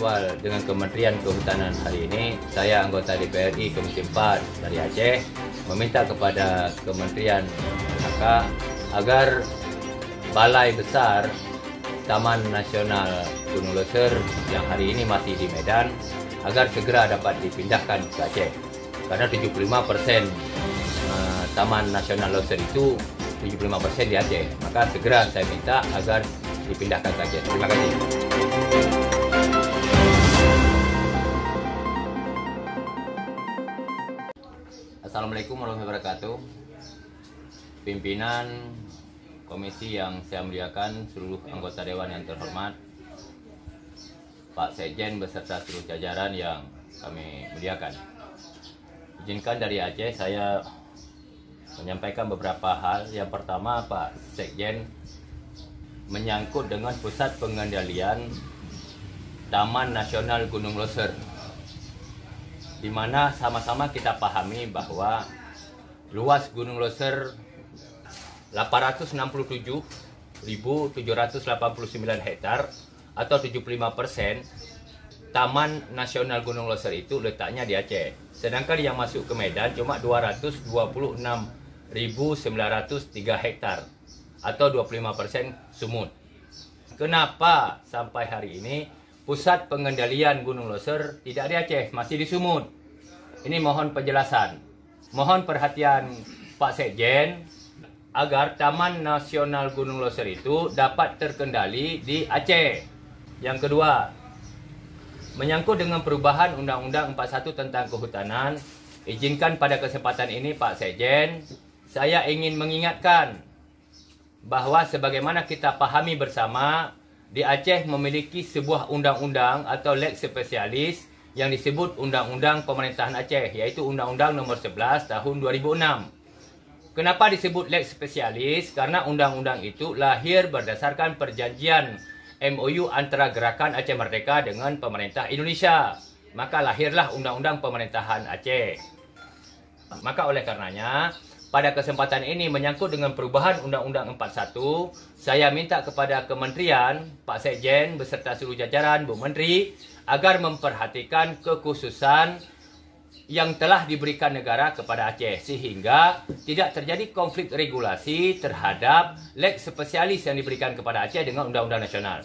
jadwal dengan Kementerian Kehutanan hari ini, saya anggota DPRI Komisi 4 dari Aceh meminta kepada Kementerian KK agar Balai Besar Taman Nasional Gunung Loser yang hari ini masih di Medan agar segera dapat dipindahkan ke Aceh. Karena 75% Taman Nasional Loser itu 75% di Aceh. Maka segera saya minta agar dipindahkan ke Aceh. Terima kasih. Assalamualaikum warahmatullahi wabarakatuh. Pimpinan komisi yang saya muliakan, seluruh anggota dewan yang terhormat, Pak Sekjen beserta seluruh jajaran yang kami muliakan. Izinkan dari Aceh saya menyampaikan beberapa hal. Yang pertama, Pak Sekjen, menyangkut dengan pusat pengendalian Taman Nasional Gunung Loser, di mana sama-sama kita pahami bahwa luas Gunung Loser 867.789 hektar atau 75%. Taman Nasional Gunung Loser itu letaknya di Aceh. Sedangkan yang masuk ke Medan cuma 226.903 hektar atau 25% sumut. Kenapa sampai hari ini pusat pengendalian Gunung Loser tidak di Aceh, masih di Sumut? Ini mohon penjelasan. Mohon perhatian Pak Sekjen agar Taman Nasional Gunung Loser itu dapat terkendali di Aceh. Yang kedua, menyangkut dengan perubahan Undang-Undang 41 tentang Kehutanan, izinkan pada kesempatan ini Pak Sekjen, saya ingin mengingatkan bahwa sebagaimana kita pahami bersama, di Aceh memiliki sebuah undang-undang atau leg spesialis yang disebut Undang-Undang Pemerintahan Aceh, yaitu Undang-Undang Nomor 11 Tahun 2006. Kenapa disebut leg spesialis? Karena undang-undang itu lahir berdasarkan perjanjian MOU antara Gerakan Aceh Merdeka dengan pemerintah Indonesia. Maka lahirlah Undang-Undang Pemerintahan Aceh. Maka oleh karenanya, pada kesempatan ini menyangkut dengan perubahan Undang-Undang 41, saya minta kepada Kementerian, Pak Sekjen beserta seluruh jajaran, Bu Menteri, agar memperhatikan kekhususan yang telah diberikan negara kepada Aceh, sehingga tidak terjadi konflik regulasi terhadap leg spesialis yang diberikan kepada Aceh dengan Undang-Undang Nasional.